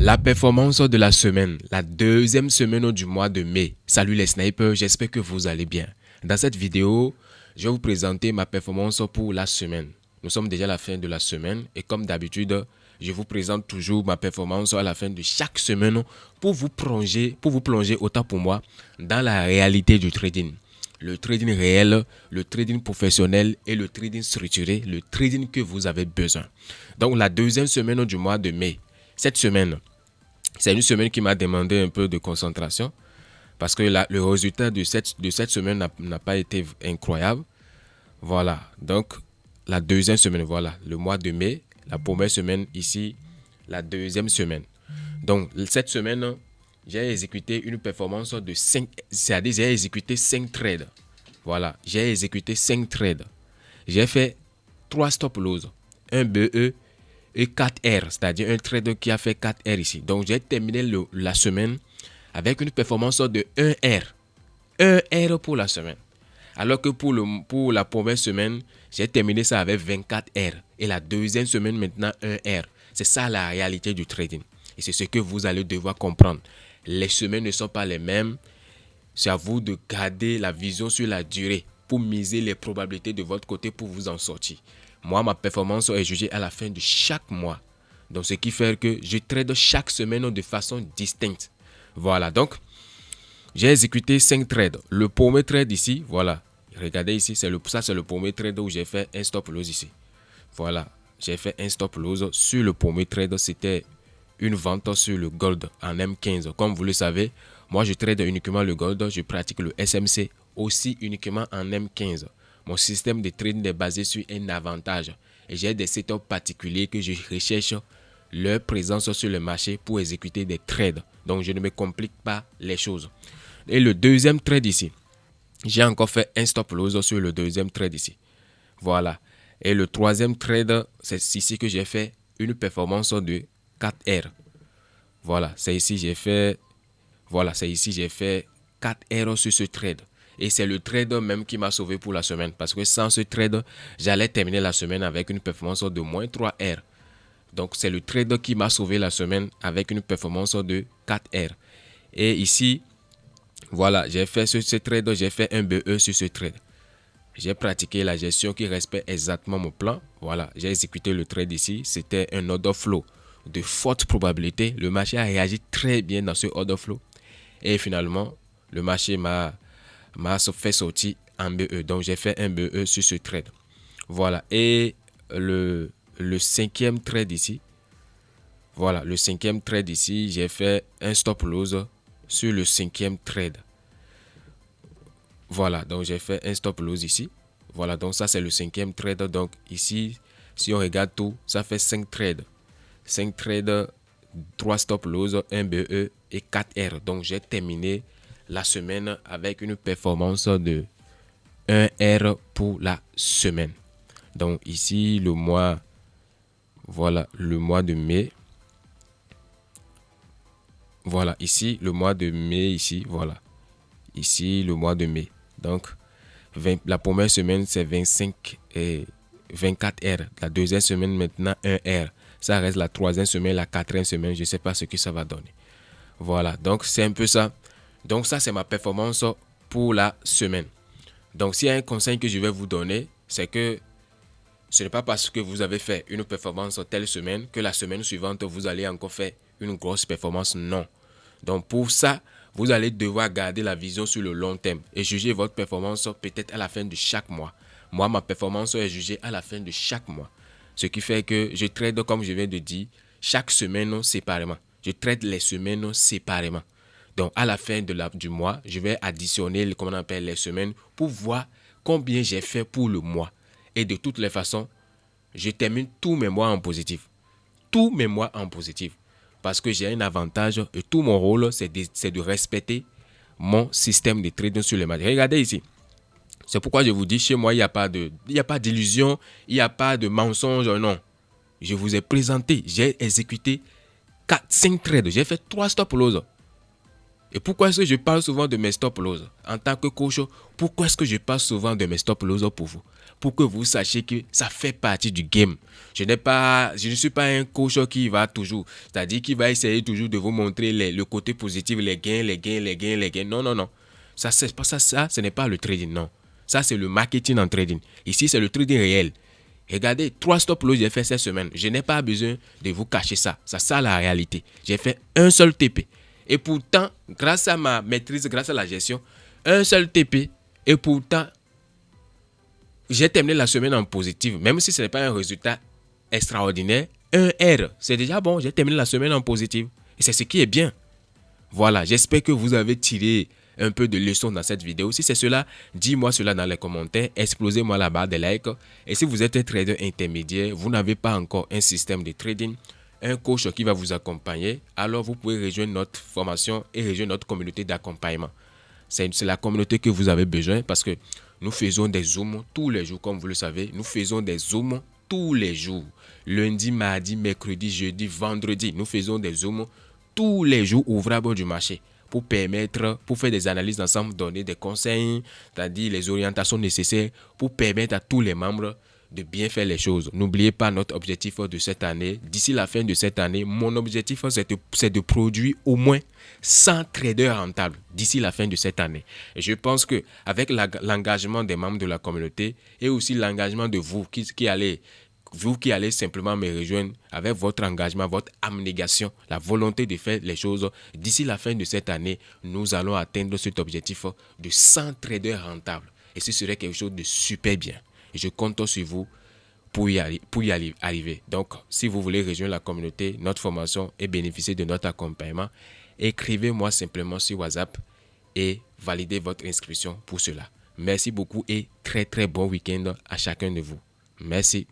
La performance de la semaine, la deuxième semaine du mois de mai. Salut les snipers, j'espère que vous allez bien. Dans cette vidéo, je vais vous présenter ma performance pour la semaine. Nous sommes déjà à la fin de la semaine et comme d'habitude, je vous présente toujours ma performance à la fin de chaque semaine pour vous plonger autant pour moi dans la réalité du trading. Le trading réel, le trading professionnel et le trading structuré, le trading que vous avez besoin. Donc la deuxième semaine du mois de mai. Cette semaine, c'est une semaine qui m'a demandé un peu de concentration parce que le résultat de cette semaine n'a pas été incroyable. Voilà, donc la deuxième semaine, voilà, le mois de mai, la première semaine ici, la deuxième semaine. Donc cette semaine, j'ai exécuté une performance de 5, c'est-à-dire j'ai exécuté 5 trades. Voilà, j'ai exécuté 5 trades. J'ai fait 3 stop loss, un BE et 4 R, c'est-à-dire un trader qui a fait 4 R ici. Donc j'ai terminé la semaine avec une performance de 1 R. 1 R pour la semaine. Alors que pour la première semaine, j'ai terminé ça avec 24 R. Et la deuxième semaine maintenant 1 R. C'est ça la réalité du trading. Et c'est ce que vous allez devoir comprendre. Les semaines ne sont pas les mêmes. C'est à vous de garder la vision sur la durée pour miser les probabilités de votre côté pour vous en sortir. Moi, ma performance est jugée à la fin de chaque mois. Donc, ce qui fait que je trade chaque semaine de façon distincte. Voilà, donc, j'ai exécuté 5 trades. Le premier trade ici, voilà. Regardez ici, c'est le premier trade où j'ai fait un stop loss ici. Voilà, j'ai fait un stop loss sur le premier trade. C'était une vente sur le gold en M15. Comme vous le savez, moi je trade uniquement le gold. Je pratique le SMC aussi uniquement en M15. Mon système de trading est basé sur un avantage. Et j'ai des setups particuliers que je recherche leur présence sur le marché pour exécuter des trades. Donc je ne me complique pas les choses. Et le deuxième trade ici, j'ai encore fait un stop loss sur le deuxième trade ici. Voilà. Et le troisième trade, c'est ici que j'ai fait une performance de 4 R. Voilà, c'est ici j'ai fait 4 R sur ce trade. Et c'est le trade même qui m'a sauvé pour la semaine. Parce que sans ce trade, j'allais terminer la semaine avec une performance de moins 3 R. Donc c'est le trade qui m'a sauvé la semaine avec une performance de 4 R. Et ici, voilà, j'ai fait sur ce trade, j'ai fait un BE sur ce trade. J'ai pratiqué la gestion qui respecte exactement mon plan. Voilà, j'ai exécuté le trade ici. C'était un order flow de forte probabilité. Le marché a réagi très bien dans ce order flow. Et finalement, le marché m'a fait sortir en BE. Donc, j'ai fait un BE sur ce trade. Voilà. Et le cinquième trade ici. Voilà, le cinquième trade ici, j'ai fait un stop loss sur le cinquième trade. Voilà, donc j'ai fait un stop loss ici. Voilà, donc ça c'est le cinquième trade. Donc ici, si on regarde tout, ça fait 5 trades. 5 trades, 3 stop loss, 1 BE et 4 R. Donc j'ai terminé la semaine avec une performance de 1 R pour la semaine. Donc ici, le mois, voilà, le mois de mai. Voilà, ici, le mois de mai, ici, voilà. Ici, le mois de mai. Donc, la première semaine, c'est 25 et 24 R. La deuxième semaine, maintenant, 1 R. Ça reste la troisième semaine, la quatrième semaine. Je ne sais pas ce que ça va donner. Voilà, donc c'est un peu ça. Donc, ça, c'est ma performance pour la semaine. Donc, s'il y a un conseil que je vais vous donner, c'est que ce n'est pas parce que vous avez fait une performance telle semaine que la semaine suivante, vous allez encore faire une grosse performance. Non. Donc pour ça, vous allez devoir garder la vision sur le long terme et juger votre performance peut-être à la fin de chaque mois. Moi, ma performance est jugée à la fin de chaque mois. Ce qui fait que je trade, comme je viens de dire, chaque semaine séparément. Je trade les semaines séparément. Donc à la fin du mois, je vais additionner, comme on appelle, les semaines pour voir combien j'ai fait pour le mois. Et de toutes les façons, je termine tous mes mois en positif. Tous mes mois en positif. Parce que j'ai un avantage et tout mon rôle, c'est de respecter mon système de trading sur les marchés. Regardez ici. C'est pourquoi je vous dis, chez moi, il n'y a pas d'illusion, il n'y a pas de mensonge, non. Je vous ai présenté, j'ai exécuté 5 trades. J'ai fait 3 stop loss. Et pourquoi est-ce que je parle souvent de mes stop loss en tant que coach? Pourquoi est-ce que je parle souvent de mes stop loss pour vous? Pour que vous sachiez que ça fait partie du game. Je ne suis pas un coach qui va toujours, c'est-à-dire qui va essayer toujours de vous montrer le côté positif, les gains, les gains, les gains, les gains. Non, non, non. Ça, c'est pas ça, ce n'est pas le trading, non. Ça, c'est le marketing en trading. Ici, c'est le trading réel. Regardez, 3 stop loss j'ai fait cette semaine. Je n'ai pas besoin de vous cacher ça. C'est ça la réalité. J'ai fait un seul TP. Et pourtant, grâce à ma maîtrise, grâce à la gestion, un seul TP. Et pourtant, j'ai terminé la semaine en positif. Même si ce n'est pas un résultat extraordinaire, un R, c'est déjà bon. J'ai terminé la semaine en positif. Et c'est ce qui est bien. Voilà, j'espère que vous avez tiré un peu de leçons dans cette vidéo. Si c'est cela, dis-moi cela dans les commentaires. Explosez-moi la barre des likes. Et si vous êtes un trader intermédiaire, vous n'avez pas encore un système de trading, un coach qui va vous accompagner, alors vous pouvez rejoindre notre formation et rejoindre notre communauté d'accompagnement. C'est la communauté que vous avez besoin parce que nous faisons des zooms tous les jours, comme vous le savez. Nous faisons des zooms tous les jours. Lundi, mardi, mercredi, jeudi, vendredi. Nous faisons des zooms tous les jours ouvrables du marché pour faire des analyses d'ensemble, donner des conseils, c'est-à-dire les orientations nécessaires pour permettre à tous les membres de bien faire les choses. N'oubliez pas notre objectif de cette année. D'ici la fin de cette année, mon objectif, c'est de produire au moins 100 traders rentables d'ici la fin de cette année. Et je pense qu'avec l'engagement des membres de la communauté et aussi l'engagement de vous qui allez simplement me rejoindre avec votre engagement, votre abnégation, la volonté de faire les choses, d'ici la fin de cette année, nous allons atteindre cet objectif de 100 traders rentables. Et ce serait quelque chose de super bien. Et je compte sur vous pour y arriver. Donc, si vous voulez rejoindre la communauté, notre formation et bénéficier de notre accompagnement, écrivez-moi simplement sur WhatsApp et validez votre inscription pour cela. Merci beaucoup et très très bon week-end à chacun de vous. Merci.